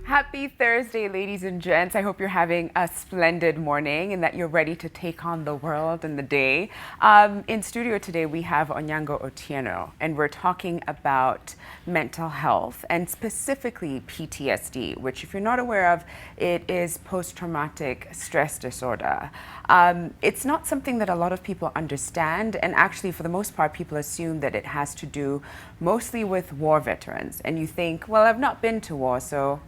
Happy Thursday, ladies and gents. I hope you're having a splendid morning and that you're ready to take on the world and the day. In studio today, we have Onyango Otieno, and we're talking about mental health and specifically PTSD, which, if you're not aware of, it is post-traumatic stress disorder. It's not something that a lot of people understand, and actually, for the most part, people assume that it has to do mostly with war veterans. And you think, well, I've not been to war, so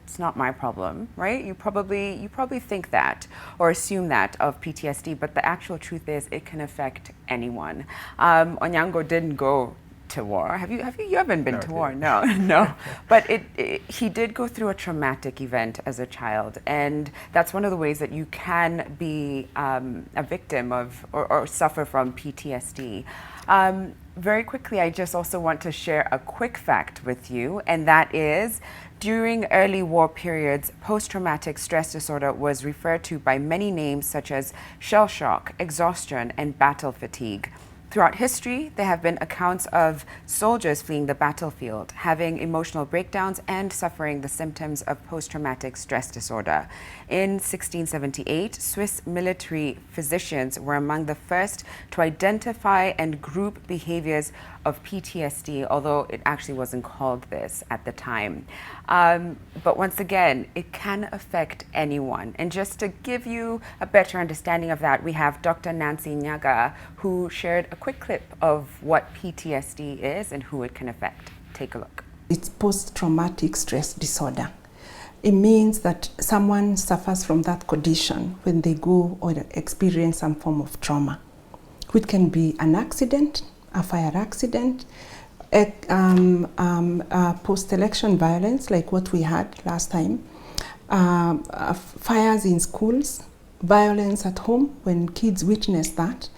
it's not my problem, right? You probably think that or assume that of PTSD, but the actual truth is it can affect anyone. Onyango didn't go to war. You haven't been to war? No, no. But he did go through a traumatic event as a child, and that's one of the ways that you can be a victim of or suffer from PTSD. Very quickly, I just also want to share a quick fact with you, and that is, during early war periods, post-traumatic stress disorder was referred to by many names such as shell shock, exhaustion, and battle fatigue. Throughout history, there have been accounts of soldiers fleeing the battlefield, having emotional breakdowns, and suffering the symptoms of post-traumatic stress disorder. In 1678, Swiss military physicians were among the first to identify and group behaviors of PTSD, although it actually wasn't called this at the time. But once again, it can affect anyone. And just to give you a better understanding of that, we have Dr. Nancy Nyaga, who shared a quick clip of what PTSD is and who it can affect. Take a look. It's post-traumatic stress disorder. It means that someone suffers from that condition when they go or experience some form of trauma, which can be an accident, a fire accident, post-election violence like what we had last time, fires in schools, violence at home when kids witness that,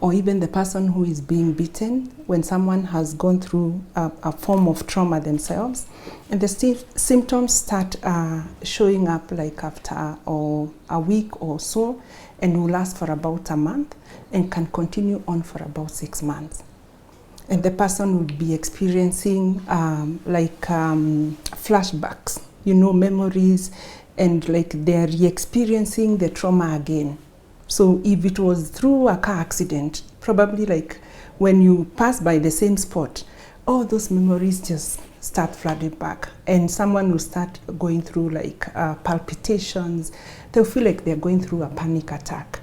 or even the person who is being beaten when someone has gone through a form of trauma themselves. And the symptoms start showing up like after a week or so, and will last for about a month and can continue on for about 6 months. And the person would be experiencing flashbacks, memories, and like they're re-experiencing the trauma again. So if it was through a car accident, probably like when you pass by the same spot, all those memories just start flooding back, and someone will start going through like palpitations. They'll feel like they're going through a panic attack.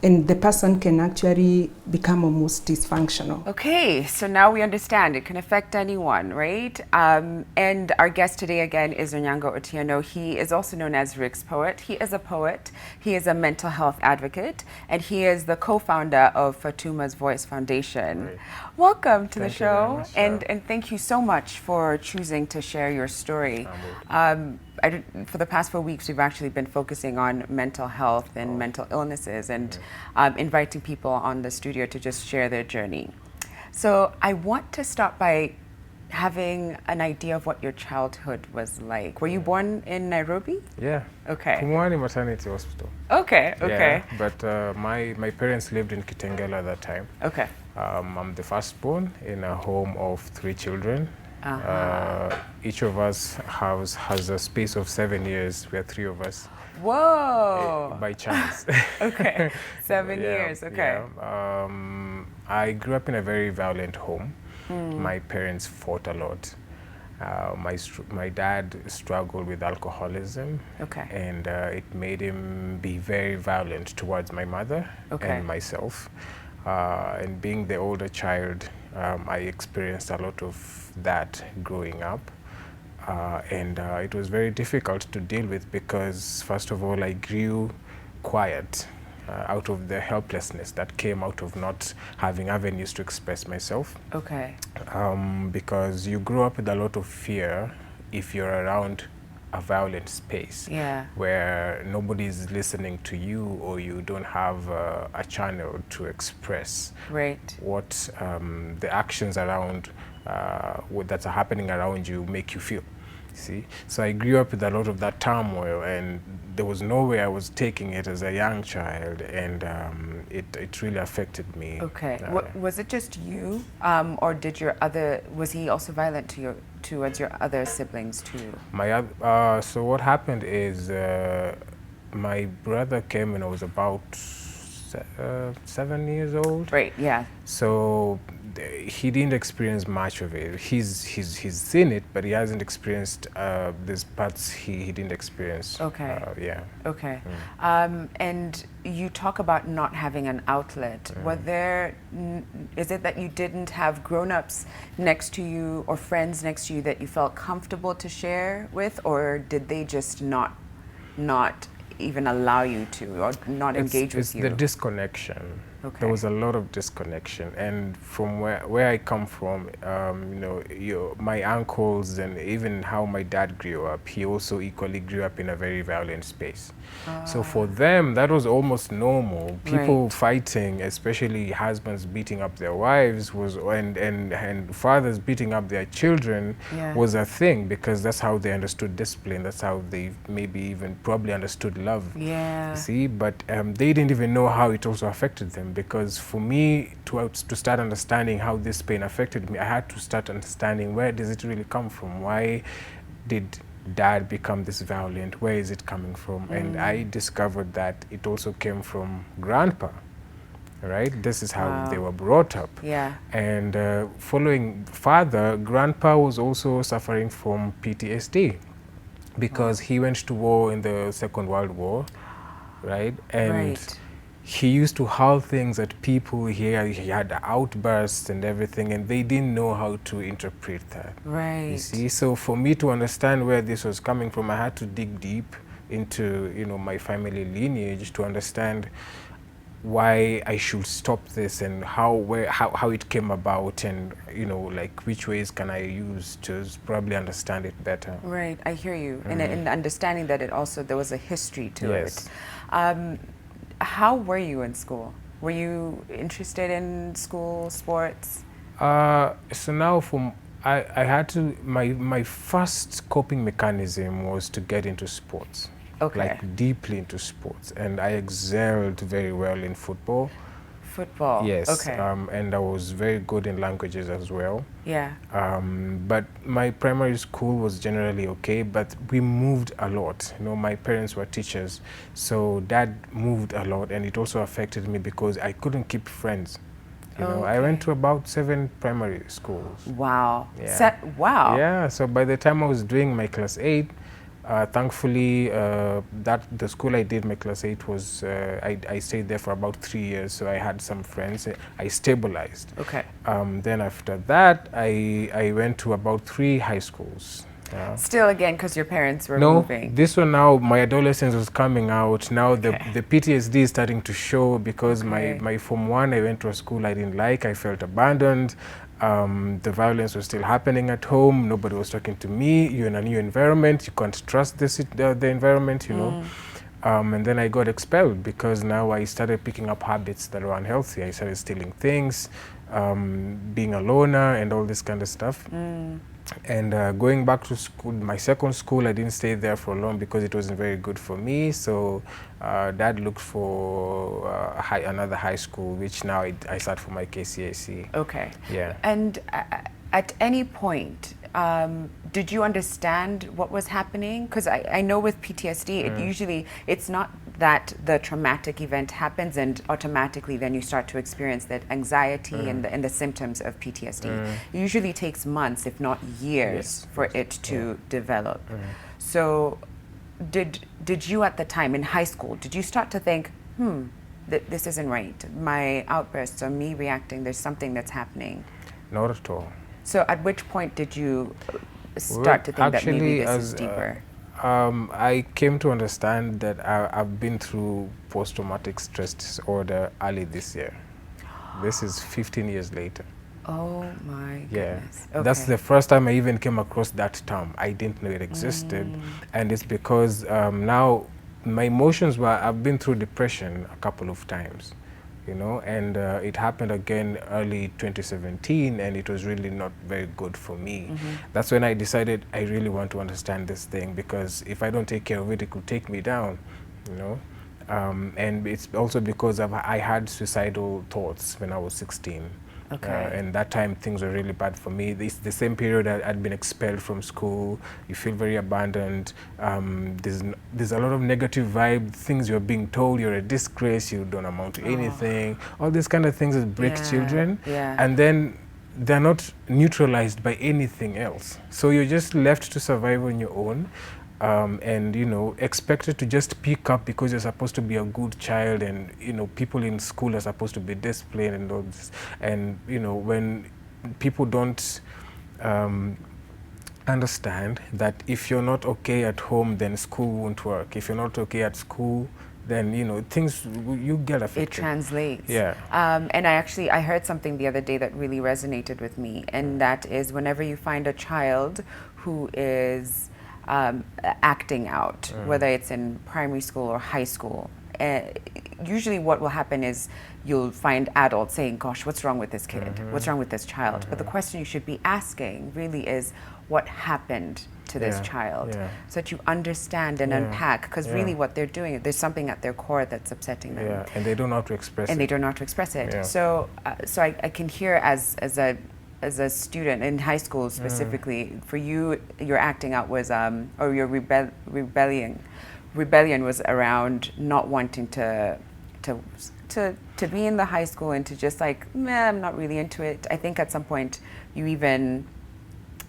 And the person can actually become almost dysfunctional. Okay, so now we understand it can affect anyone, right? And our guest today again is Onyango Otieno. He is also known as Rick's Poet. He is a poet, he is a mental health advocate, and he is the co-founder of Fatuma's Voice Foundation. Right. Welcome to the Thank you very show, much, and thank you so much for choosing to share your story. For the past 4 weeks, we've actually been focusing on mental health and mental illnesses, and inviting people on the studio to just share their journey. So I want to start by having an idea of what your childhood was like. Were you born in Nairobi? Yeah. Okay. Pumwani Maternity Hospital. Okay, okay. Yeah, but my parents lived in Kitengela at that time. Okay. I'm the firstborn in a home of 3 children. Each of us has a space of 7 years. We are 3 of us. Whoa! By chance. Okay, 7 years. Okay. Yeah. I grew up in a very violent home. My parents fought a lot. My dad struggled with alcoholism. Okay. And it made him be very violent towards my mother and myself. And being the older child, I experienced a lot of that growing up. And it was very difficult to deal with because, first of all, I grew quiet out of the helplessness that came out of not having avenues to express myself. Okay. Because you grow up with a lot of fear if you're around a violent space where nobody's listening to you, or you don't have a channel to express what the actions around that are happening around you make you feel. See, so I grew up with a lot of that turmoil, and there was no way I was taking it as a young child, and it really affected me. Okay, was it just you, or was he also violent to towards your other siblings too? So what happened is my brother came when I was about 7 years old. Right, yeah. So he didn't experience much of it. He's seen it, but he hasn't experienced these parts he didn't experience. Okay. Yeah. Okay. And you talk about not having an outlet. Is it that you didn't have grown-ups next to you or friends next to you that you felt comfortable to share with, or did they just not even allow you to, or not engage with you? It's the disconnection. Okay. There was a lot of disconnection, and from where I come from, my uncles and even how my dad grew up, he also equally grew up in a very violent space. So for them, that was almost normal. People fighting, especially husbands beating up their wives, and fathers beating up their children was a thing, because that's how they understood discipline. That's how they maybe even probably understood love. Yeah. See, but they didn't even know how it also affected them. Because for me to start understanding how this pain affected me, I had to start understanding, where does it really come from? Why did dad become this violent? Where is it coming from? And I discovered that it also came from grandpa, right? This is how they were brought up. Yeah. And following father, grandpa was also suffering from PTSD, because he went to war in the Second World War, right? And he used to hurl things at people. He had outbursts and everything, and they didn't know how to interpret that. Right. You see, so for me to understand where this was coming from, I had to dig deep into, my family lineage to understand why I should stop this, and how it came about, and like which ways can I use to probably understand it better. Right, I hear you. And understanding that there was a history to it. How were you in school? Were you interested in school, sports? So now I had to, my first coping mechanism was to get into sports. Okay. Like deeply into sports. And I excelled very well in football. Football? Yes. Okay. And I was very good in languages as well. Yeah. But my primary school was generally okay, but we moved a lot. My parents were teachers, so dad moved a lot, and it also affected me because I couldn't keep friends. I went to about 7 primary schools. Wow. Yeah. Wow. Yeah, so by the time I was doing my class 8, thankfully, the school I did my class 8 was, I stayed there for about 3 years, so I had some friends. I stabilized. Okay. Then after that, I went to about 3 high schools. Still, again, because your parents were No, moving? this one now, my adolescence was coming out. Now the PTSD is starting to show, because my Form 1, I went to a school I didn't like. I felt abandoned. The violence was still happening at home. Nobody was talking to me. You're in a new environment. You can't trust the environment, and then I got expelled, because now I started picking up habits that were unhealthy. I started stealing things, being a loner, and all this kind of stuff. And going back to school, my second school, I didn't stay there for long because it wasn't very good for me. So dad looked for another high school, which now I start for my KCAC. Okay. Yeah. And at any point, did you understand what was happening? Because I know with PTSD, it's not that the traumatic event happens and automatically then you start to experience that anxiety and the symptoms of PTSD. It usually takes months, if not years, for it to develop. So did you at the time in high school, did you start to think, this isn't right, my outbursts or me reacting, there's something that's happening? Not at all. So at which point did you start to think that maybe this is deeper? I came to understand that I've been through post-traumatic stress disorder early this year. This is 15 years later. Oh my goodness. Okay. That's the first time I even came across that term. I didn't know it existed. And it's because now my emotions I've been through depression a couple of times. And it happened again early 2017, and it was really not very good for me. That's when I decided I really want to understand this thing, because if I don't take care of it, it could take me down, And it's also because I had suicidal thoughts when I was 16. Okay. And that time things were really bad for me. This the same period I'd been expelled from school. You feel very abandoned. There's a lot of negative vibe. Things you're being told, you're a disgrace, you don't amount to anything. All these kind of things that break children. Yeah. And then they're not neutralized by anything else. So you're just left to survive on your own. And you know, expected to just pick up because you're supposed to be a good child, and you know, people in school are supposed to be disciplined and all this. And you know, when people don't understand that if you're not okay at home, then school won't work. If you're not okay at school, then you know, things, you get affected. It translates. Yeah. And I heard something the other day that really resonated with me, and that is whenever you find a child who is acting out, whether it's in primary school or high school, usually what will happen is you'll find adults saying, gosh, what's wrong with this kid? What's wrong with this child? But the question you should be asking really is, what happened to this child? So that you understand and unpack, because really what they're doing, there's something at their core that's upsetting them. Yeah, and they don't know how to express it. And they don't know how to express it. Yeah. So I can hear as a student in high school specifically, for you, your acting out was, or your rebellion was around not wanting to be in the high school and to just like, meh, I'm not really into it. I think at some point you even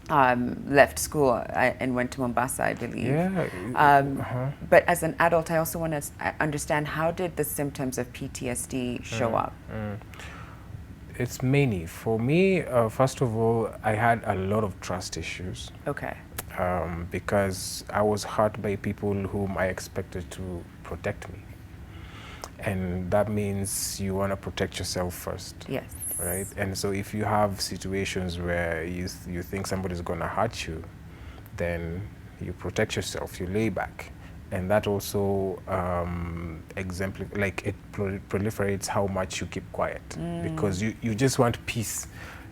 left school and went to Mombasa, I believe. Yeah. But as an adult, I also want to understand, how did the symptoms of PTSD show up? It's many. For me, first of all, I had a lot of trust issues. Okay. Because I was hurt by people whom I expected to protect me. And that means you want to protect yourself first. Yes. Right? And so if you have situations where you think somebody's going to hurt you, then you protect yourself, you lay back. And that also it proliferates how much you keep quiet, because you just want peace,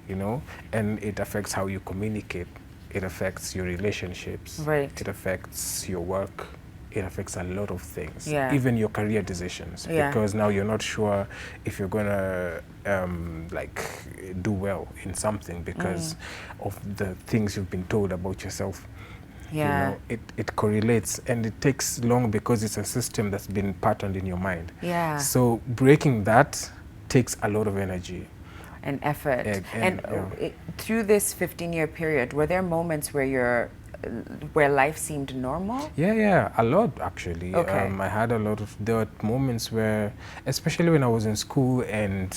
you know, and it affects how you communicate. It affects your relationships. Right. It affects your work. It affects a lot of things, even your career decisions, because now you're not sure if you're gonna do well in something because of the things you've been told about yourself. You know, it correlates, and it takes long because it's a system that's been patterned in your mind. Yeah. So breaking that takes a lot of energy and effort. Through this 15-year period, were there moments where life seemed normal? Yeah, a lot actually. Okay. I had there were moments where, especially when I was in school and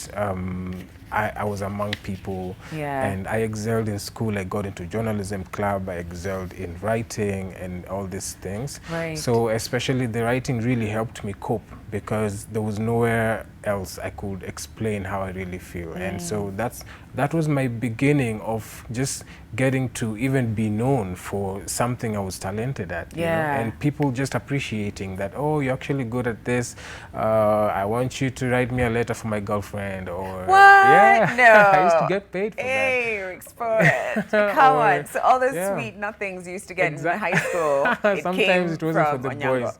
I was among people, and I excelled in school. I got into journalism club, I excelled in writing and all these things. Right. So especially the writing really helped me cope, because there was nowhere else I could explain how I really feel. And so that was my beginning of just getting to even be known for something I was talented at. You know? And people just appreciating that, oh, you're actually good at this. I want you to write me a letter for my girlfriend, or what? No. I used to get paid for that. Hey, you're exposed. Come on. So all those sweet nothings you used to get in high school, sometimes it wasn't for the Onyango.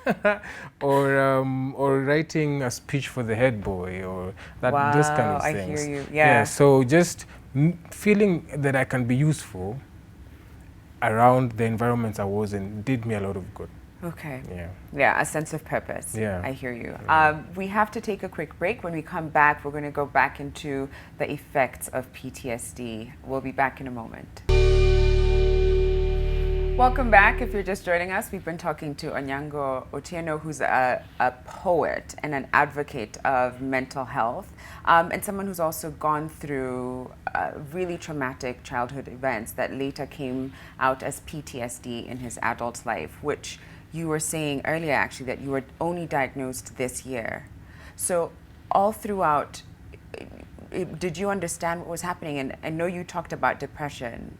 boys. Or writing a speech for the head boy, or those kind of things. I hear you. Yeah. So just feeling that I can be useful around the environments I was in did me a lot of good. Okay. Yeah, a sense of purpose. Yeah. I hear you. We have to take a quick break. When we come back, we're going to go back into the effects of PTSD. We'll be back in a moment. Welcome back. If you're just joining us, we've been talking to Onyango Otieno, who's a poet and an advocate of mental health, and someone who's also gone through really traumatic childhood events that later came out as PTSD in his adult life, which you were saying earlier, actually, that you were only diagnosed this year. So all throughout, did you understand what was happening? And I know you talked about depression,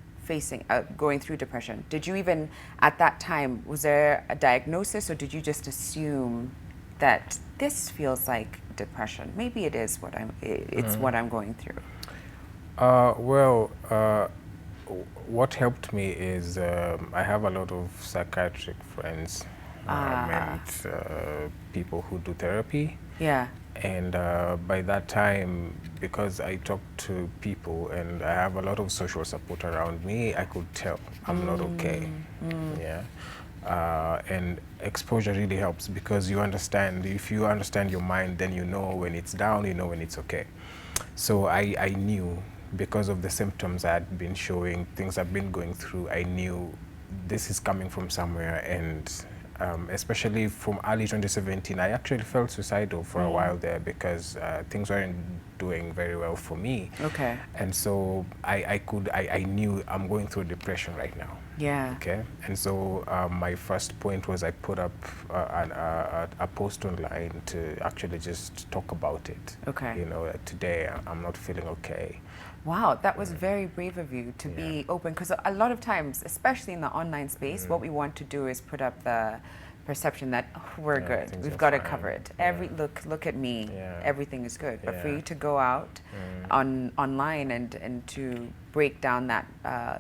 going through depression. Did you even, at that time, was there a diagnosis, or did you just assume that this feels like depression? Maybe it is what I'm going through. What helped me is I have a lot of psychiatric friends and people who do therapy. Yeah. And by that time, because I talked to people and I have a lot of social support around me, I could tell I'm not okay. Yeah. And exposure really helps because you understand, if you understand your mind, then you know when it's down, you know when it's okay. So I knew, because of the symptoms I had been showing, things I've been going through, I knew this is coming from somewhere. And especially from early 2017, I actually felt suicidal for a while there because things weren't doing very well for me. Okay. And so I knew I'm going through depression right now. Yeah. Okay. And so my first point was I put up a post online to actually just talk about it. Okay. You know, today I'm not feeling okay. Wow, that was very brave of you to be open, because a lot of times, especially in the online space, what we want to do is put up the perception that we're good, we've got to cover it. Look at me, everything is good. But for you to go out online and to break down that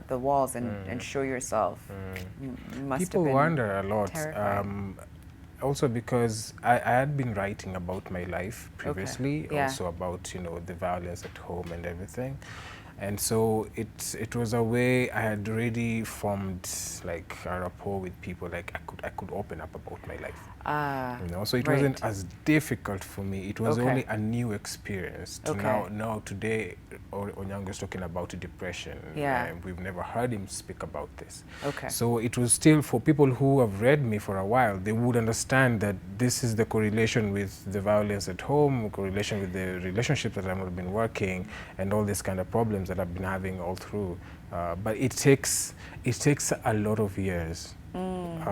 the walls and show yourself, must People have been wonder a lot. terrifying. Also because I had been writing about my life previously, also about, you know, the violence at home and everything. And so it was a way I had already formed like a rapport with people, like I could open up about my life. You know, so it wasn't as difficult for me. It was only a new experience. Now today, Onyango is talking about depression. We've never heard him speak about this. So it was still, for people who have read me for a while, they would understand that this is the correlation with the violence at home, correlation with the relationships that I've been working, and all these kind of problems that I've been having all through. But it takes a lot of years.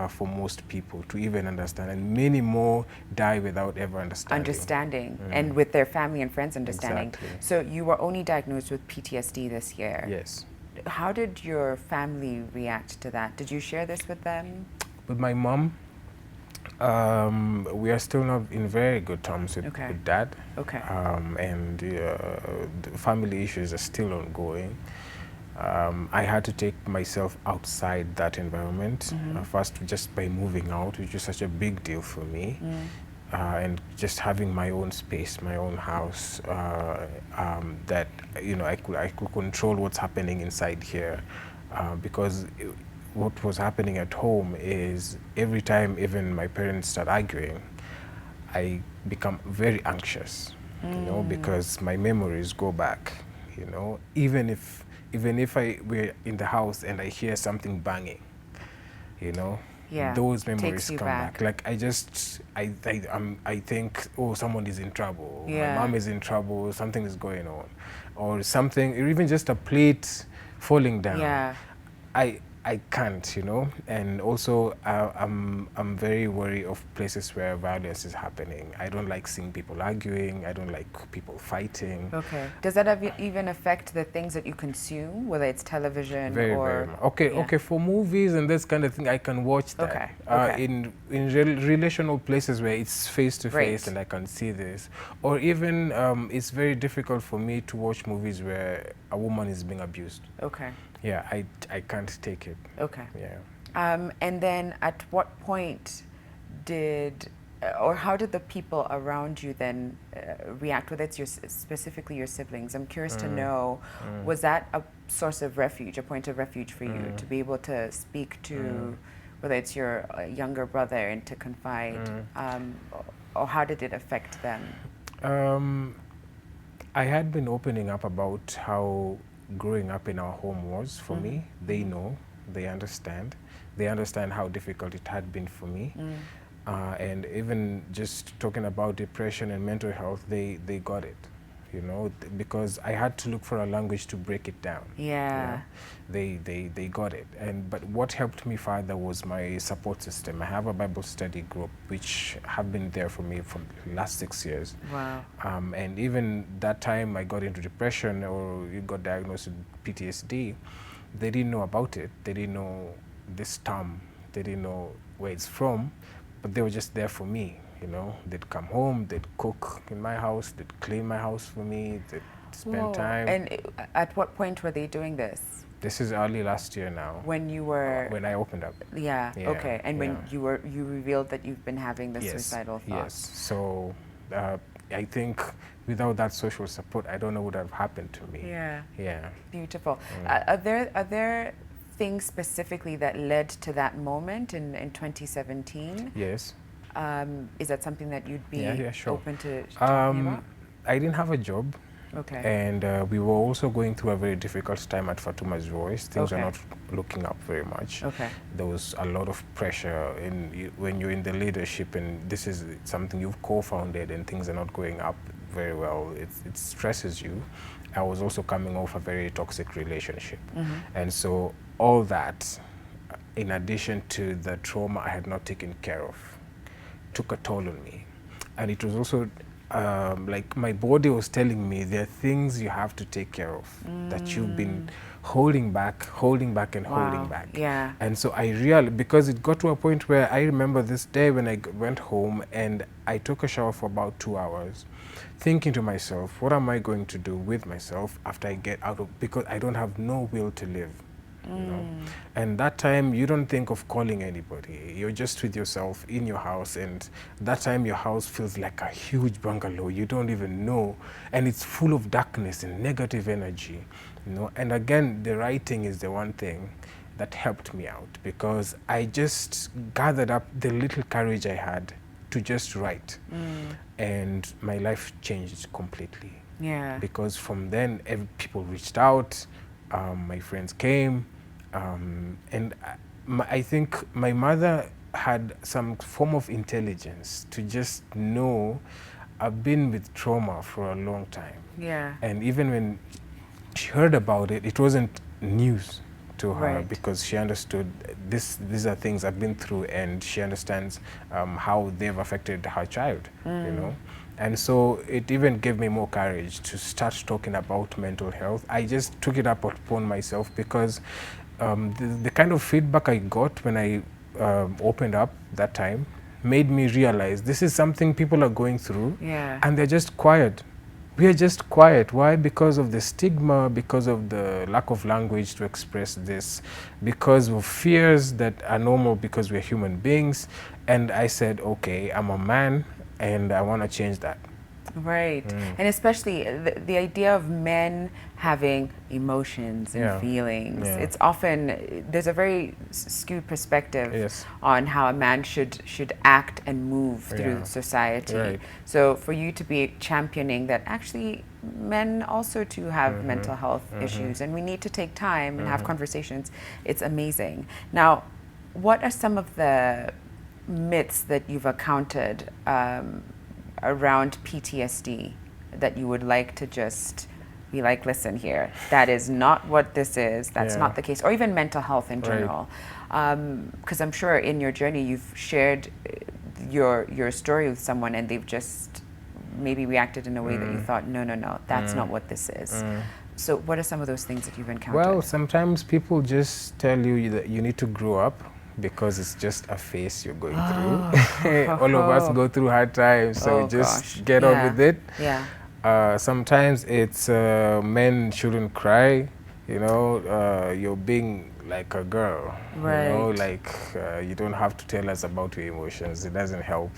For most people to even understand, and many more die without ever understanding. And with their family and friends understanding. Exactly. So you were only diagnosed with PTSD this year. Yes. How did your family react to that? Did you share this with them? With my mom, we are still not in very good terms with dad. And the family issues are still ongoing. I had to take myself outside that environment, first just by moving out, which was such a big deal for me, and just having my own space, my own house, that, you know, I could control what's happening inside here, because what was happening at home is every time even my parents start arguing, I become very anxious, you know, because my memories go back, you know, even if we're in the house and I hear something banging, you know, those memories come back. Like I think, oh, someone is in trouble, my mom is in trouble, something is going on, or something, or even just a plate falling down. I can't, you know, and also I'm very wary of places where violence is happening. I don't like seeing people arguing. I don't like people fighting. Does that even affect the things that you consume, whether it's television or? Okay. For movies and this kind of thing, I can watch that. In relational places where it's face to face and I can see this, or even it's very difficult for me to watch movies where a woman is being abused. Yeah, I can't take it. And then at what point or how did the people around you then react, whether it's specifically your siblings? I'm curious to know, was that a source of refuge, a point of refuge for you, to be able to speak to, whether it's your younger brother, and to confide, or how did it affect them? I had been opening up about how growing up in our home was for me. They know, they understand how difficult it had been for me. And even just talking about depression and mental health, they got it, you know, because I had to look for a language to break it down. You know? They got it. But what helped me further was my support system. I have a Bible study group which have been there for me for the last 6 years. And even that time I got into depression or you got diagnosed with PTSD, they didn't know about it. They didn't know this term. They didn't know where it's from, but they were just there for me. You know, they'd come home, they'd cook in my house, they'd clean my house for me, they'd spend time. And at what point were they doing this? This is early last year now. When you were... when I opened up. And when you revealed that you've been having the suicidal thoughts. So I think without that social support, I don't know what would have happened to me. Yeah. Yeah. Beautiful. Are there things specifically that led to that moment in 2017? Yes. Is that something that you'd be sure. open to talking about? I didn't have a job. Okay. And we were also going through a very difficult time at Fatuma's Voice. Things were not looking up very much. Okay. There was a lot of pressure when you're in the leadership, and this is something you've co-founded, and things are not going up very well. It stresses you. I was also coming off a very toxic relationship. And so all that, in addition to the trauma I had not taken care of, took a toll on me. And it was also like my body was telling me there are things you have to take care of that you've been holding back and holding back. Yeah. And so I realized, because it got to a point where I remember this day when I went home and I took a shower for about 2 hours, thinking to myself, what am I going to do with myself after I get out of, because I don't have no will to live. You know? And that time you don't think of calling anybody. You're just with yourself in your house, and that time your house feels like a huge bungalow. You don't even know, and it's full of darkness and negative energy, you know. And again, the writing is the one thing that helped me out, because I just gathered up the little courage I had to just write, and my life changed completely. Yeah. Because from then, people reached out, my friends came. And I think my mother had some form of intelligence to just know I've been with trauma for a long time. Yeah. And even when she heard about it, it wasn't news to her, because she understood these are things I've been through, and she understands how they've affected her child, you know. And so it even gave me more courage to start talking about mental health. I just took it up upon myself, because the kind of feedback I got when I opened up that time made me realize this is something people are going through, and they're just quiet. We are just quiet. Why? Because of the stigma, because of the lack of language to express this, because of fears that are normal because we're human beings. And I said, okay, I'm a man, and I want to change that. Right. And especially the idea of men having emotions and feelings. It's often, there's a very skewed perspective on how a man should act and move through society. So for you to be championing that actually men also too have mental health issues, and we need to take time and have conversations, it's amazing. Now, what are some of the myths that you've encountered around PTSD that you would like to just be like, listen here, that is not what this is, that's not the case, or even mental health in general? Because I'm sure in your journey you've shared your story with someone, and they've just maybe reacted in a way that you thought, no, that's not what this is. So what are some of those things that you've encountered? Well, sometimes people just tell you that you need to grow up, because it's just a phase you're going through. All of us go through hard times, so just get on with it. Sometimes it's men shouldn't cry, you know, you're being like a girl, you know, like you don't have to tell us about your emotions, it doesn't help.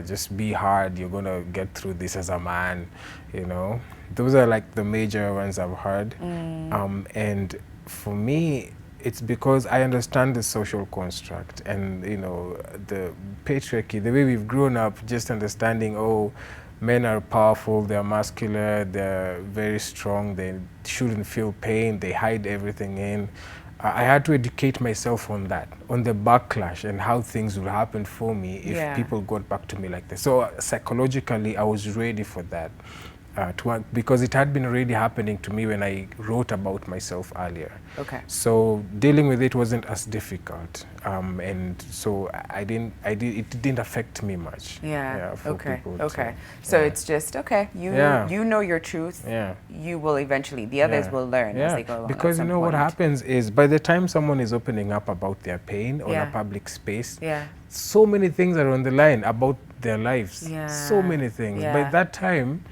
Just be hard, you're gonna get through this as a man, you know. Those are like the major ones I've heard. And for me, it's because I understand the social construct, and you know, the patriarchy, the way we've grown up, just understanding, oh, men are powerful, they're muscular, they're very strong, they shouldn't feel pain, they hide everything in. I had to educate myself on that, on the backlash and how things would happen for me if people got back to me like this. So psychologically, I was ready for that. Because it had been already happening to me when I wrote about myself earlier. So dealing with it wasn't as difficult, and so it didn't affect me much. For people So it's just you know your truth. You will eventually, the others will learn as they go along. Because you know what happens is, by the time someone is opening up about their pain on a public space, so many things are on the line about their lives. So many things. By that time,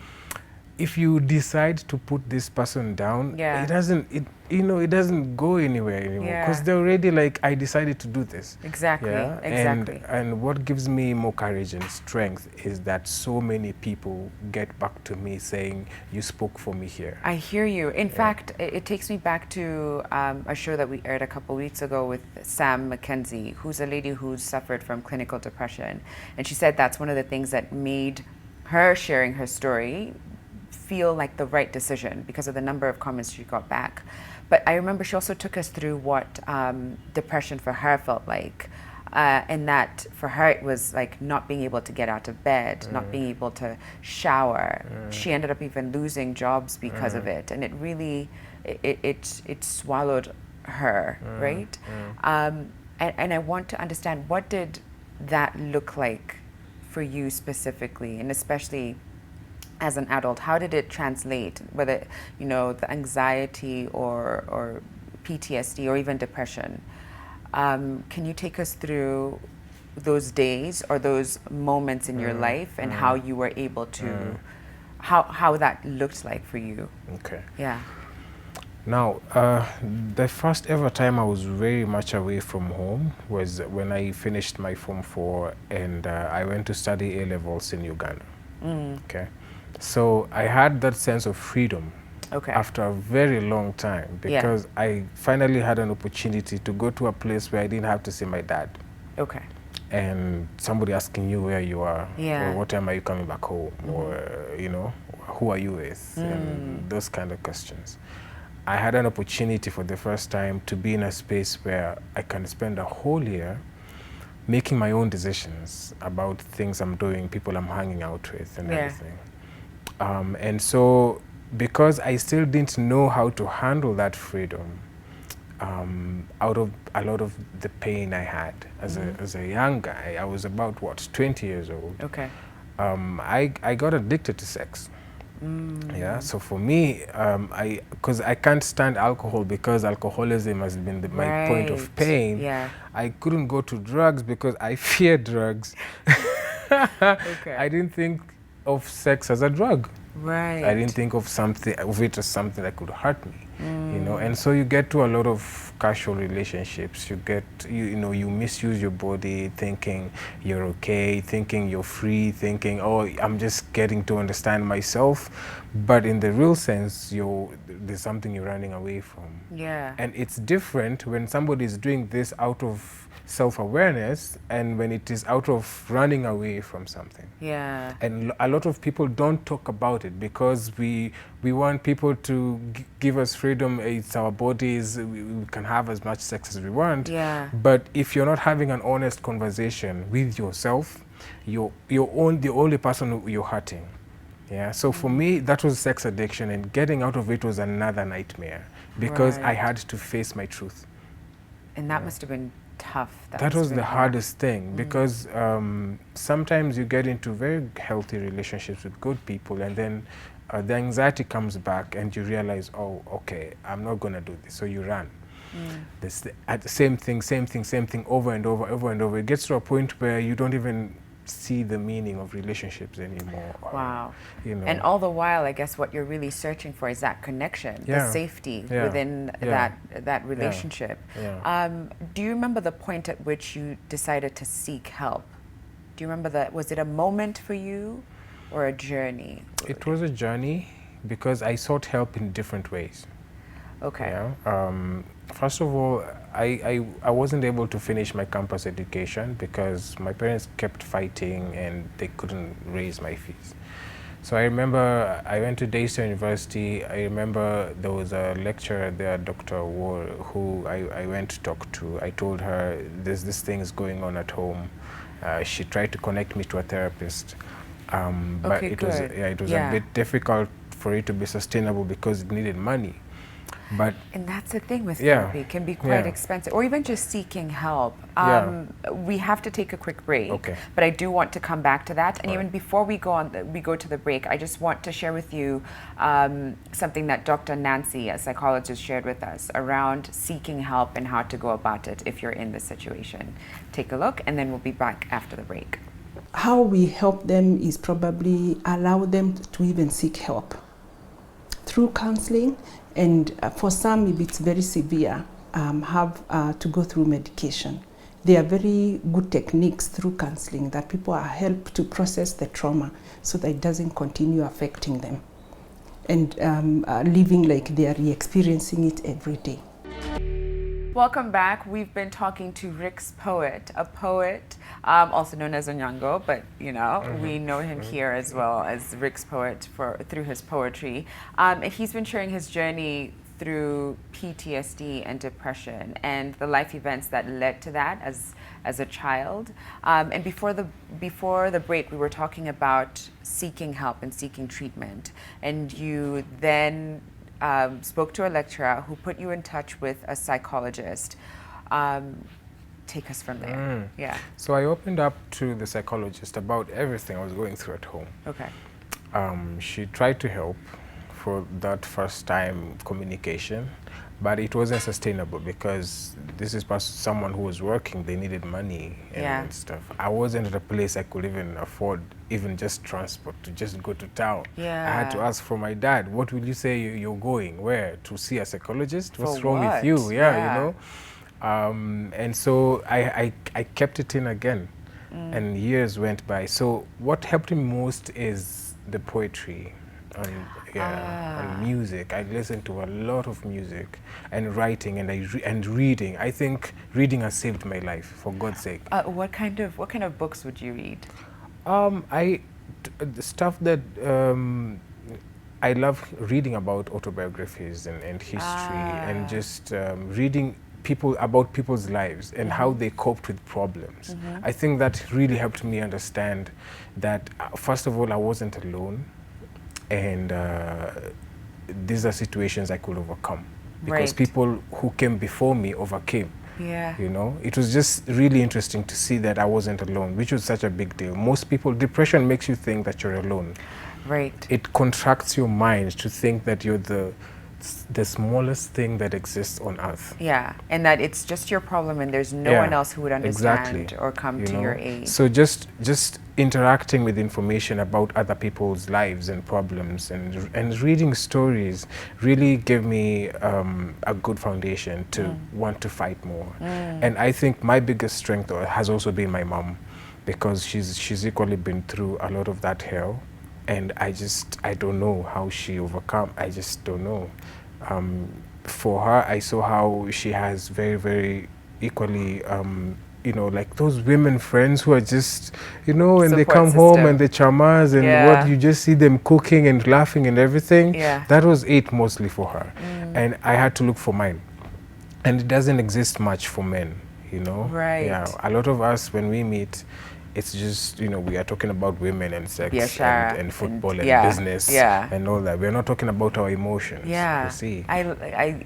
if you decide to put this person down, it you know, it doesn't go anywhere anymore because they're already like, I decided to do this. Exactly, yeah? exactly. And what gives me more courage and strength is that so many people get back to me saying, you spoke for me here. I hear you. In fact, it takes me back to a show that we aired a couple weeks ago with Sam McKenzie, who's a lady who's suffered from clinical depression. And she said that's one of the things that made her sharing her story feel like the right decision because of the number of comments she got back. But I remember she also took us through what depression for her felt like. And that for her it was like not being able to get out of bed, not being able to shower. She ended up even losing jobs because of it, and it really it swallowed her, right? And I want to understand, what did that look like for you specifically, and especially as an adult? How did it translate, whether, you know, the anxiety or PTSD or even depression? Can you take us through those days or those moments in your life and how you were able to, how that looked like for you? Okay. Yeah. Now, the first ever time I was very much away from home was when I finished my Form 4 and I went to study A-levels in Uganda. Okay. So I had that sense of freedom after a very long time because I finally had an opportunity to go to a place where I didn't have to see my dad. Okay. And somebody asking you where you are, or what time are you coming back home, or, you know, who are you with, and those kind of questions. I had an opportunity for the first time to be in a space where I can spend a whole year making my own decisions about things I'm doing, people I'm hanging out with, and everything. And so, because I still didn't know how to handle that freedom, out of a lot of the pain I had as a young guy, I was about, what, 20 years old. Okay. I got addicted to sex. Yeah, so for me, because I can't stand alcohol because alcoholism has been my point of pain. Yeah. I couldn't go to drugs because I fear drugs. I didn't think of sex as a drug. Right. I didn't think of it as something that could hurt me, you know. And so you get to a lot of casual relationships. You misuse your body, thinking you're okay, thinking you're free, thinking, oh, I'm just getting to understand myself. But in the real sense, there's something you're running away from. Yeah. And it's different when somebody is doing this out of self-awareness and when it is out of running away from something. Yeah. And a lot of people don't talk about it because we want people to give us freedom. It's our bodies, we can have as much sex as we want. Yeah. But if you're not having an honest conversation with yourself, you're the only person you're hurting. Yeah. So for me, that was sex addiction, and getting out of it was another nightmare because I had to face my truth. And that must have been tough. That was the hardest thing because sometimes you get into very healthy relationships with good people, and then the anxiety comes back and you realize, oh, okay, I'm not going to do this. So you run. Same thing over and over. It gets to a point where you don't even see the meaning of relationships anymore. Wow. You know. And all the while, I guess what you're really searching for is that connection, the safety within that relationship. Do you remember the point at which you decided to seek help? Do you remember that? Was it a moment for you or a journey? It was a journey because I sought help in different ways. Okay. Yeah. First of all, I wasn't able to finish my campus education because my parents kept fighting and they couldn't raise my fees. So I remember I went to Daystar University. I remember there was a lecturer there, Dr. Ward, who I went to talk to. I told her this thing is going on at home. She tried to connect me to a therapist. But it was a bit difficult for it to be sustainable because it needed money. And that's the thing with therapy, it can be quite expensive, or even just seeking help. We have to take a quick break, but I do want to come back to that. And even before we go to the break, I just want to share with you something that Dr. Nancy, a psychologist, shared with us around seeking help and how to go about it if you're in this situation. Take a look, and then we'll be back after the break. How we help them is probably allow them to even seek help through counseling And for some, if it's very severe, have to go through medication. There are very good techniques through counseling that people are helped to process the trauma so that it doesn't continue affecting them and living like they are re-experiencing it every day. Welcome back. We've been talking to Rick's poet, a poet also known as Onyango, but you know, we know him here as well as Rick's poet through his poetry. And he's been sharing his journey through PTSD and depression and the life events that led to that as a child. And before the break, we were talking about seeking help and seeking treatment. And you then spoke to a lecturer who put you in touch with a psychologist. Take us from there. Yeah. So I opened up to the psychologist about everything I was going through at home. Okay. She tried to help for that first time communication, but it wasn't sustainable because this is someone who was working, they needed money and stuff. I wasn't at a place I could even afford even just transport to just go to town. Yeah. I had to ask for my dad, what will you say you're going? Where? To see a psychologist? What's For wrong what? with you? Yeah, you know? And so I kept it in again and years went by. So what helped me most is the poetry and music. I listened to a lot of music and writing and reading. I think reading has saved my life, for God's sake. What kind of books would you read? The stuff that I love reading about autobiographies and history and just reading about people's lives and how they coped with problems. I think that really helped me understand that first of all, I wasn't alone. And these are situations I could overcome because people who came before me overcame. Yeah. You know, it was just really interesting to see that I wasn't alone, which was such a big deal. Most people, depression makes you think that you're alone. Right. It contracts your mind to think that you're the smallest thing that exists on earth. Yeah, and that it's just your problem and there's no one else who would understand or come to your aid. So just interacting with information about other people's lives and problems and reading stories really gave me a good foundation to want to fight more. And I think my biggest strength has also been my mom, because she's equally been through a lot of that hell. And I don't know how she overcome. I just don't know. For her, I saw how she has very, very equally, you know, like those women friends who are just, you know, and Support they come system. home and the chamas and what you just see them cooking and laughing and everything. Yeah. That was it mostly for her. And I had to look for mine. And it doesn't exist much for men, you know. Right. Yeah. A lot of us, when we meet, it's just, you know, we are talking about women and sex and football and business and all that. We're not talking about our emotions. Yeah, you see.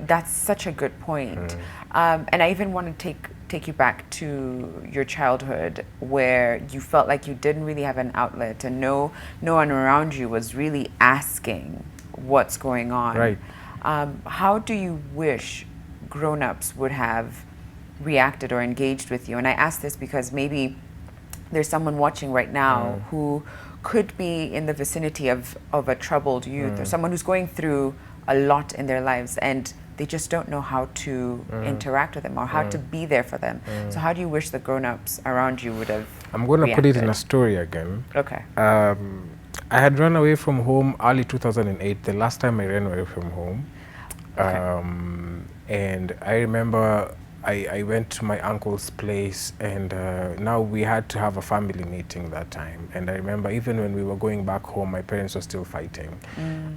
That's such a good point. And I even want to take you back to your childhood where you felt like you didn't really have an outlet and no one around you was really asking what's going on. Right. How do you wish grown-ups would have reacted or engaged with you? And I ask this because maybe there's someone watching right now who could be in the vicinity of a troubled youth or someone who's going through a lot in their lives and they just don't know how to interact with them or how to be there for them. So how do you wish the grown-ups around you would have I'm going to put it in a story again. Okay. I had run away from home early 2008, the last time I ran away from home. And I remember I went to my uncle's place and now we had to have a family meeting that time. And I remember even when we were going back home, my parents were still fighting.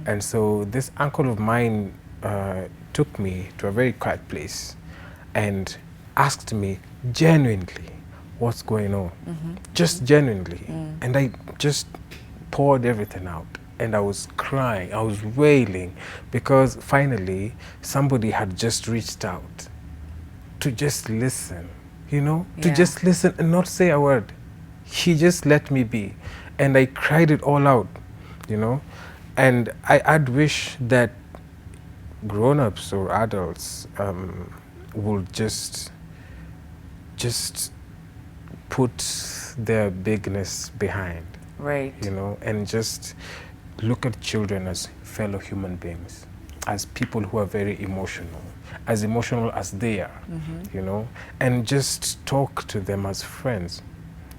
And so this uncle of mine took me to a very quiet place and asked me genuinely what's going on, just genuinely. And I just poured everything out. And I was crying, I was wailing because finally somebody had just reached out to just listen, you know, to just listen and not say a word. He just let me be. And I cried it all out, you know. And I'd wish that grown-ups or adults would just put their bigness behind. Right. You know, and just look at children as fellow human beings. as people who are very emotional as they are, you know, and just talk to them as friends,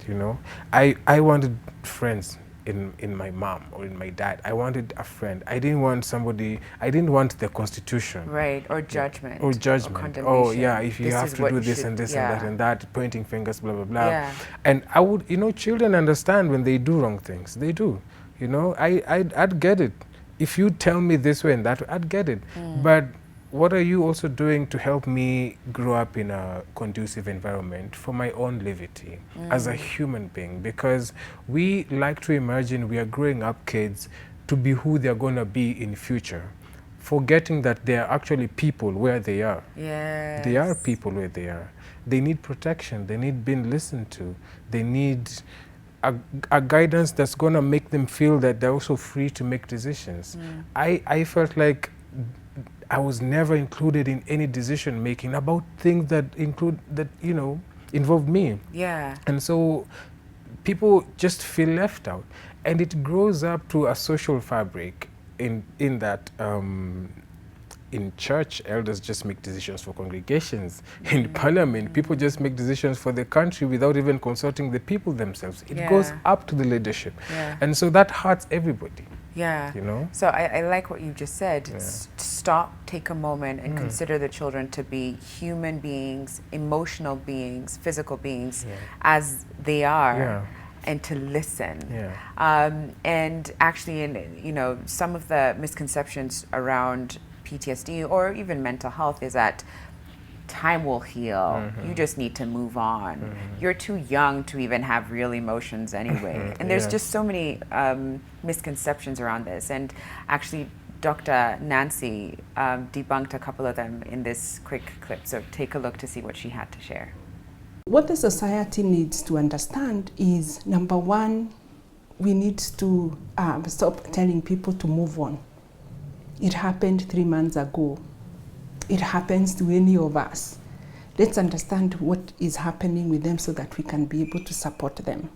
you know. I wanted friends in my mom or in my dad. I wanted a friend. I didn't want somebody, I didn't want the constitution. Right, or judgment. Or judgment. Or condemnation. Oh yeah, if you this have to do this and this and that and that, pointing fingers, blah, blah, blah. Yeah. And I would, you know, children understand when they do wrong things. They do. You know, I'd get it. If you tell me this way and that way, I'd get it. But what are you also doing to help me grow up in a conducive environment for my own levity as a human being? Because we like to imagine we are growing up kids to be who they're going to be in future, forgetting that they are actually people where they are. Yes. They are people where they are. They need protection. They need being listened to. They need a guidance that's going to make them feel that they're also free to make decisions. I felt like I was never included in any decision making about things that involved me. Yeah. And so people just feel left out, and it grows up to a social fabric in that in church, elders just make decisions for congregations. In parliament, people just make decisions for the country without even consulting the people themselves. It goes up to the leadership. And so that hurts everybody. Yeah. You know? So I like what you just said. Stop, take a moment, and consider the children to be human beings, emotional beings, physical beings, as they are, and to listen. And actually, some of the misconceptions around PTSD or even mental health is that time will heal. You just need to move on. You're too young to even have real emotions anyway. And there's just so many misconceptions around this. And actually, Dr. Nancy debunked a couple of them in this quick clip. So take a look to see what she had to share. What the society needs to understand is, number one, we need to stop telling people to move on. It happened 3 months ago. It happens to any of us. Let's understand what is happening with them so that we can be able to support them.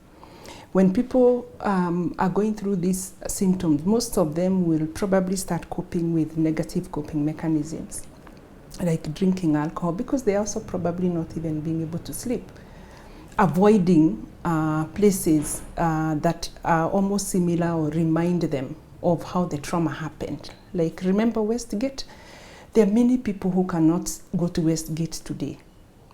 When people are going through these symptoms, most of them will probably start coping with negative coping mechanisms, like drinking alcohol, because they are also probably not even being able to sleep. Avoiding places that are almost similar or remind them of how the trauma happened. Like, remember Westgate? There are many people who cannot go to Westgate today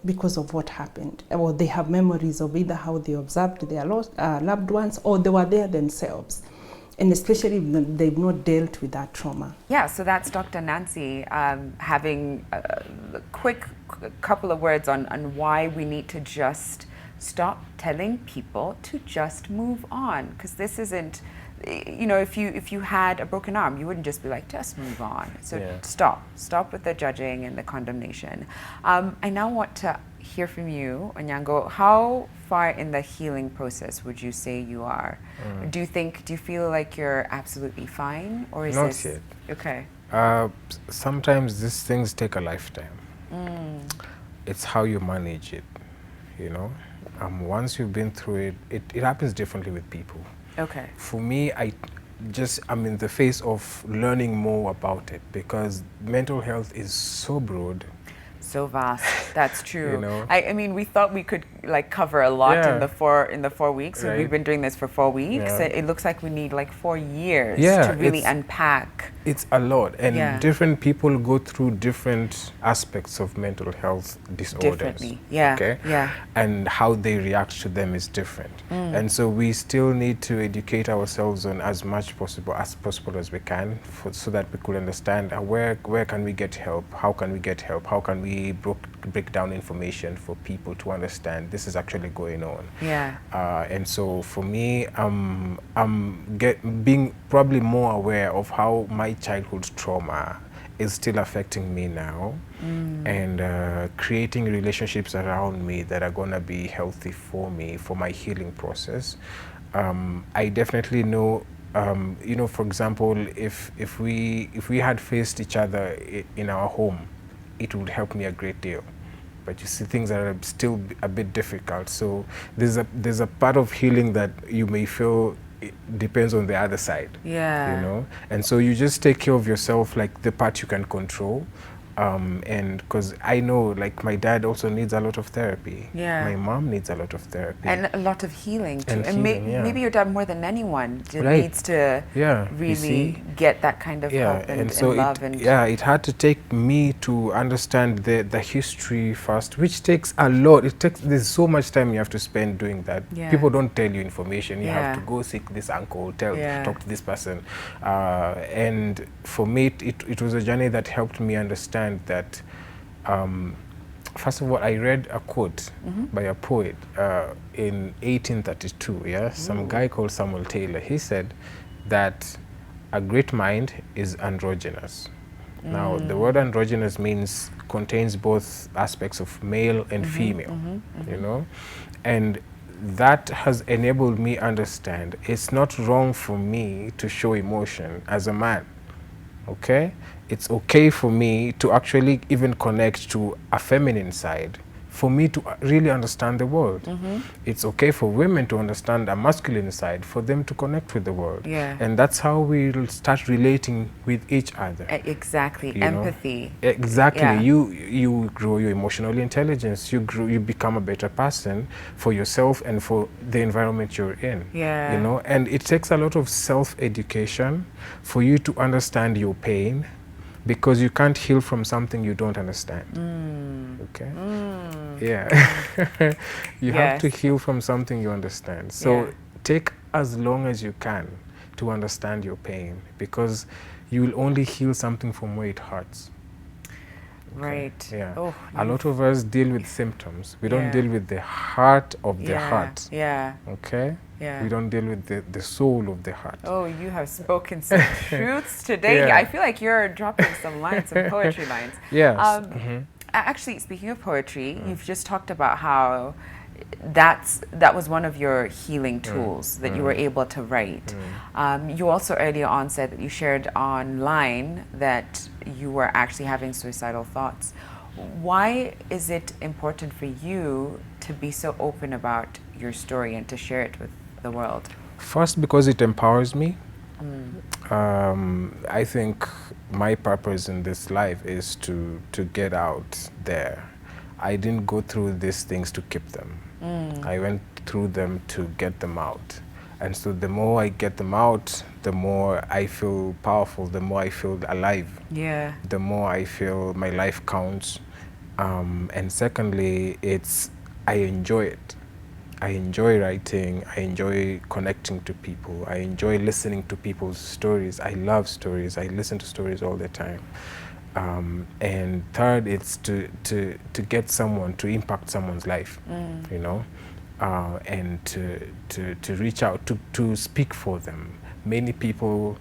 because of what happened. Or they have memories of either how they observed their loved ones, or they were there themselves. And especially if they've not dealt with that trauma. Yeah, so that's Dr. Nancy having a quick couple of words on why we need to just stop telling people to just move on. Because this isn't, if you had a broken arm, you wouldn't just be like, just move on. So stop with the judging and the condemnation. I now want to hear from you, Onyango. How far in the healing process would you say you are? Do you feel like you're absolutely fine, or is Not yet. Okay. Sometimes these things take a lifetime. It's how you manage it, once you've been through it, it happens differently with people. Okay. For me, I'm in the phase of learning more about it, because mental health is so broad. So vast. That's true. I mean, we thought we could cover a lot in the 4 weeks. Right. We've been doing this for 4 weeks. It looks like we need 4 years to really unpack. It's a lot, and different people go through different aspects of mental health disorders. Differently, okay? And how they react to them is different. And so we still need to educate ourselves on as much possible as we can, so that we could understand where can we get help, how can we get help, how can we break down information for people to understand this is actually going on. And so for me, I'm being probably more aware of how my childhood trauma is still affecting me now, and creating relationships around me that are going to be healthy for me, for my healing process. I definitely know, for example, if we had faced each other in our home, it would help me a great deal. But you see, things are still a bit difficult. So there's a part of healing that you may feel it depends on the other side. Yeah. You know, and so you just take care of yourself, like the part you can control. And because I know, like, my dad also needs a lot of therapy. Yeah. My mom needs a lot of therapy. And a lot of healing too. And healing, yeah. Maybe your dad more than anyone Right. needs to really get that kind of help and so love. It had to take me to understand the history first, which takes a lot. There's so much time you have to spend doing that. Yeah. People don't tell you information. You have to go seek this uncle, talk to this person. And for me, it was a journey that helped me understand that, first of all, I read a quote by a poet in 1832, some guy called Samuel Taylor. He said that a great mind is androgynous. Now, the word androgynous contains both aspects of male and female, you know, and that has enabled me understand it's not wrong for me to show emotion as a man. Okay, it's okay for me to actually even connect to a feminine side, for me to really understand the world. It's okay for women to understand a masculine side, for them to connect with the world. And that's how we'll start relating with each other. Exactly, you empathy. Know? Exactly, you grow your emotional intelligence, you become a better person for yourself and for the environment you're in. You know, and it takes a lot of self-education for you to understand your pain, because you can't heal from something you don't understand. Okay? You have to heal from something you understand. So take as long as you can to understand your pain, because you will only heal something from where it hurts. Right. Yeah. Oh, a lot of us deal with symptoms. We don't deal with the heart of the heart. Okay? We don't deal with the soul of the heart. Oh, you have spoken some truths today. I feel like you're dropping some lines, some poetry lines. Yes. Actually, speaking of poetry, you've just talked about how that was one of your healing tools that you were able to write. You also earlier on said that you shared online that you were actually having suicidal thoughts. Why is it important for you to be so open about your story and to share it with the world? First, because it empowers me. I think my purpose in this life is to get out there. I didn't go through these things to keep them. I went through them to get them out. And so the more I get them out, the more I feel powerful, the more I feel alive. The more I feel my life counts. And secondly, I enjoy it. I enjoy writing, I enjoy connecting to people, I enjoy listening to people's stories. I love stories, I listen to stories all the time. And third, it's to get someone, to impact someone's life, you know, and to reach out, to speak for them. Many people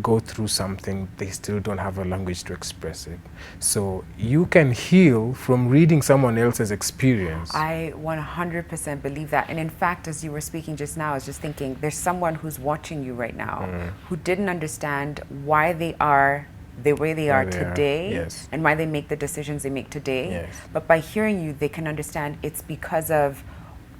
go through something, they still don't have a language to express it. So you can heal from reading someone else's experience. I 100% believe that. And in fact, as you were speaking just now, I was just thinking, there's someone who's watching you right now who didn't understand why they are the way they are today and why they make the decisions they make today. But by hearing you, they can understand it's because of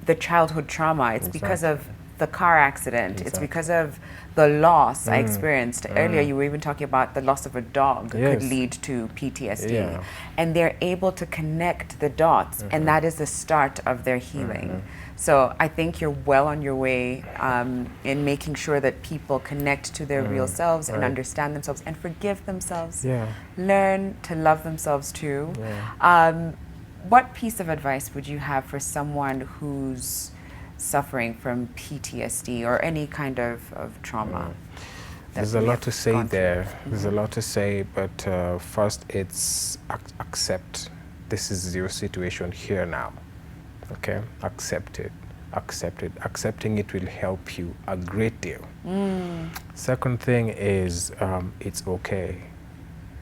the childhood trauma. It's because of the car accident. It's because of the loss I experienced. Earlier, you were even talking about the loss of a dog could lead to PTSD. And they're able to connect the dots, and that is the start of their healing. So I think you're well on your way in making sure that people connect to their real selves and understand themselves and forgive themselves. Learn to love themselves too. What piece of advice would you have for someone who's suffering from PTSD or any kind of trauma? There's a lot to say there. There's a lot to say, but first it's accept. This is your situation here now. Okay? Accept it. Accept it. Accepting it will help you a great deal. Second thing is it's okay.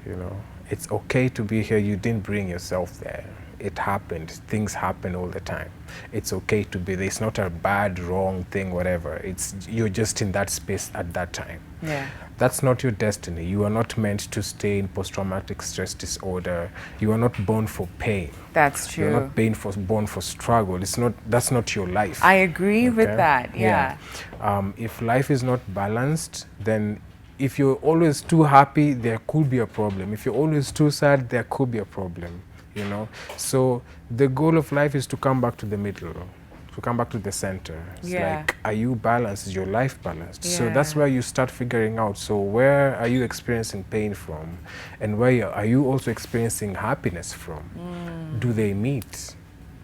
You know, it's okay to be here. You didn't bring yourself there. it happened. Things happen all the time. It's okay to be there. It's not a bad, wrong thing, whatever. It's you're just in that space at that time. Yeah. That's not your destiny. You are not meant to stay in post-traumatic stress disorder. You are not born for pain. That's true. You're not born for struggle. That's not your life. I agree with that, yeah. If life is not balanced, then if you're always too happy, there could be a problem. If you're always too sad, there could be a problem, you know? So the goal of life is to come back to the middle, to come back to the center. It's like, are you balanced? Is your life balanced? So that's where you start figuring out, so where are you experiencing pain from? And where are you also experiencing happiness from? Do they meet?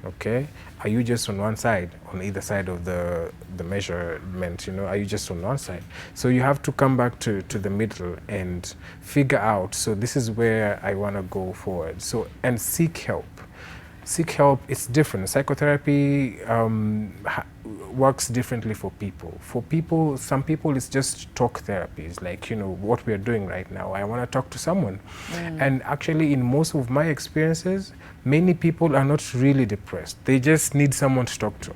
Okay? Are you just on one side, on either side of the measurement, you know? Are you just on one side? So you have to come back to the middle and figure out, so this is where I want to go forward. So, and seek help. Seek help, it's different. Psychotherapy works differently for people. For people, some people, it's just talk therapies, like, you know, what we're doing right now. I want to talk to someone. And actually, in most of my experiences, many people are not really depressed. They just need someone to talk to.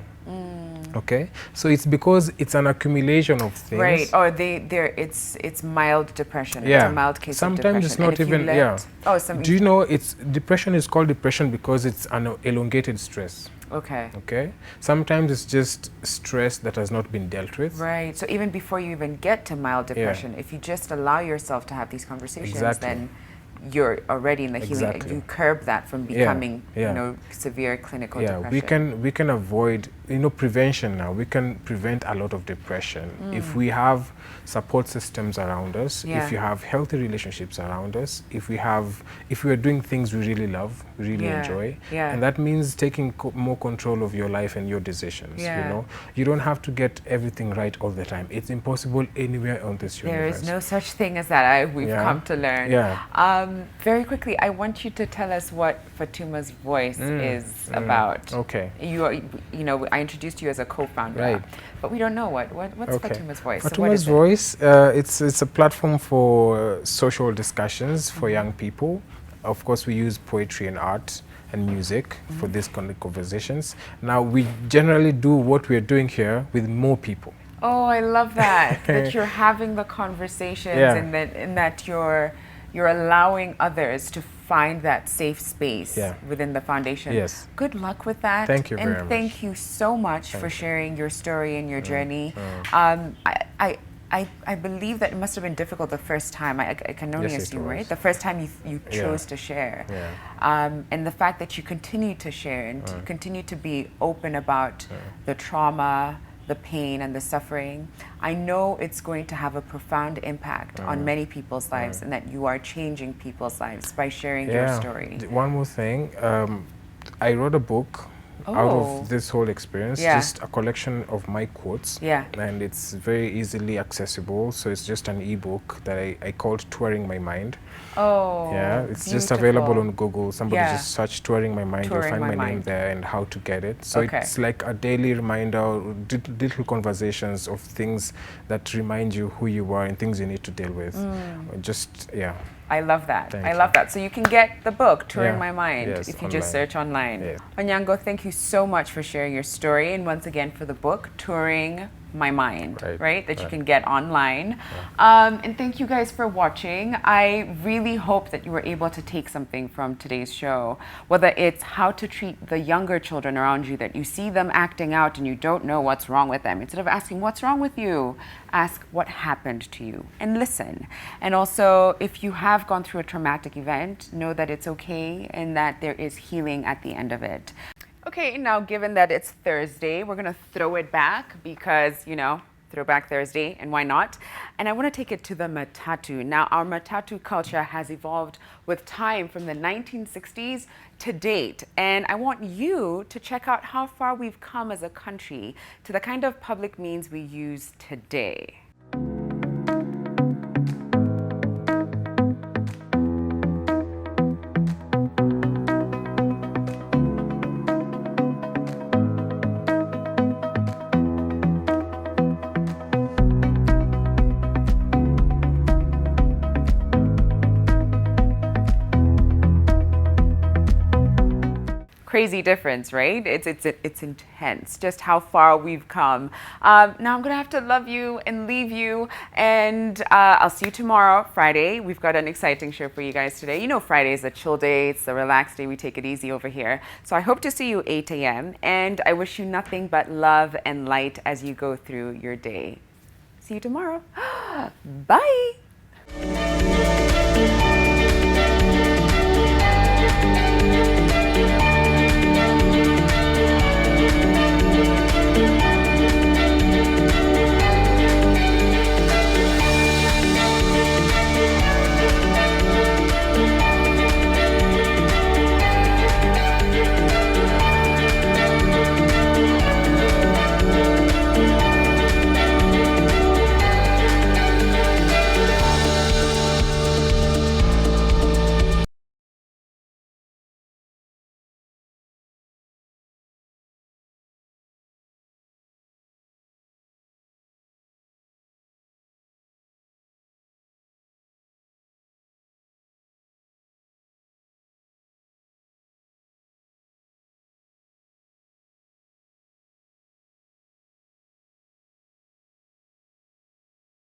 Okay, so it's because it's an accumulation of things. Right, or it's mild depression. Yeah. It's a mild case Sometimes of depression. it's not even, Oh, do you know depression is called depression because it's an elongated stress. Okay. Okay. Sometimes it's just stress that has not been dealt with. Right. So even before you even get to mild depression, if you just allow yourself to have these conversations, then you're already in the healing. You curb that from becoming, you know, severe clinical depression. We can avoid, you know, prevention now. We can prevent a lot of depression if we have support systems around us, if you have healthy relationships around us, if we are doing things we really love, we really enjoy, and that means taking more control of your life and your decisions. You know, you don't have to get everything right all the time. It's impossible anywhere on this universe. There is no such thing as that. We've come to learn. Very quickly, I want you to tell us what Fatuma's Voice is about. Okay. You know, I introduced you as a co-founder, but we don't know what's Fatuma's Voice. Fatuma's Voice, it's a platform for social discussions for young people. Of course, we use poetry and art and music for these kind of conversations. Now, we generally do what we're doing here with more people. Oh, I love that. That you're having the conversations and that you're allowing others to find that safe space within the foundation. Yes. Good luck with that. Thank you very much. And thank you so much for sharing your story and your journey. I believe that it must have been difficult the first time. I can only assume, right? The first time you chose to share. And the fact that you continue to share and to continue to be open about the trauma, the pain and the suffering, I know it's going to have a profound impact on many people's lives, and that you are changing people's lives by sharing your story. One more thing, I wrote a book out of this whole experience, just a collection of my quotes, and it's very easily accessible. So it's just an ebook that I called Touring My Mind. It's just available on Google. Somebody just search Touring My Mind, you'll find my name there and how to get it. So it's like a daily reminder, little conversations of things that remind you who you are and things you need to deal with. I love that. I love that. So you can get the book, Touring My Mind, if you just search online. Onyango, thank you so much for sharing your story. And once again, for the book, Touring My Mind, that you can get online. And thank you guys for watching. I really hope that you were able to take something from today's show, whether it's how to treat the younger children around you, that you see them acting out and you don't know what's wrong with them. Instead of asking, what's wrong with you? Ask, what happened to you? And listen. And also, if you have gone through a traumatic event, know that it's okay and that there is healing at the end of it. Okay, now given that it's Thursday, we're gonna throw it back because, you know, Throwback Thursday, and why not? And I wanna take it to the matatu. Now, our matatu culture has evolved with time from the 1960s to date. And I want you to check out how far we've come as a country to the kind of public means we use today. crazy difference, right? It's intense, just how far we've come. Now I'm gonna have to love you and leave you, and I'll see you tomorrow, Friday. We've got an exciting show for you guys today. You know, Friday is a chill day, it's a relaxed day. We take it easy over here. So I hope to see you 8 a.m. and I wish you nothing but love and light as you go through your day. See you tomorrow. Bye.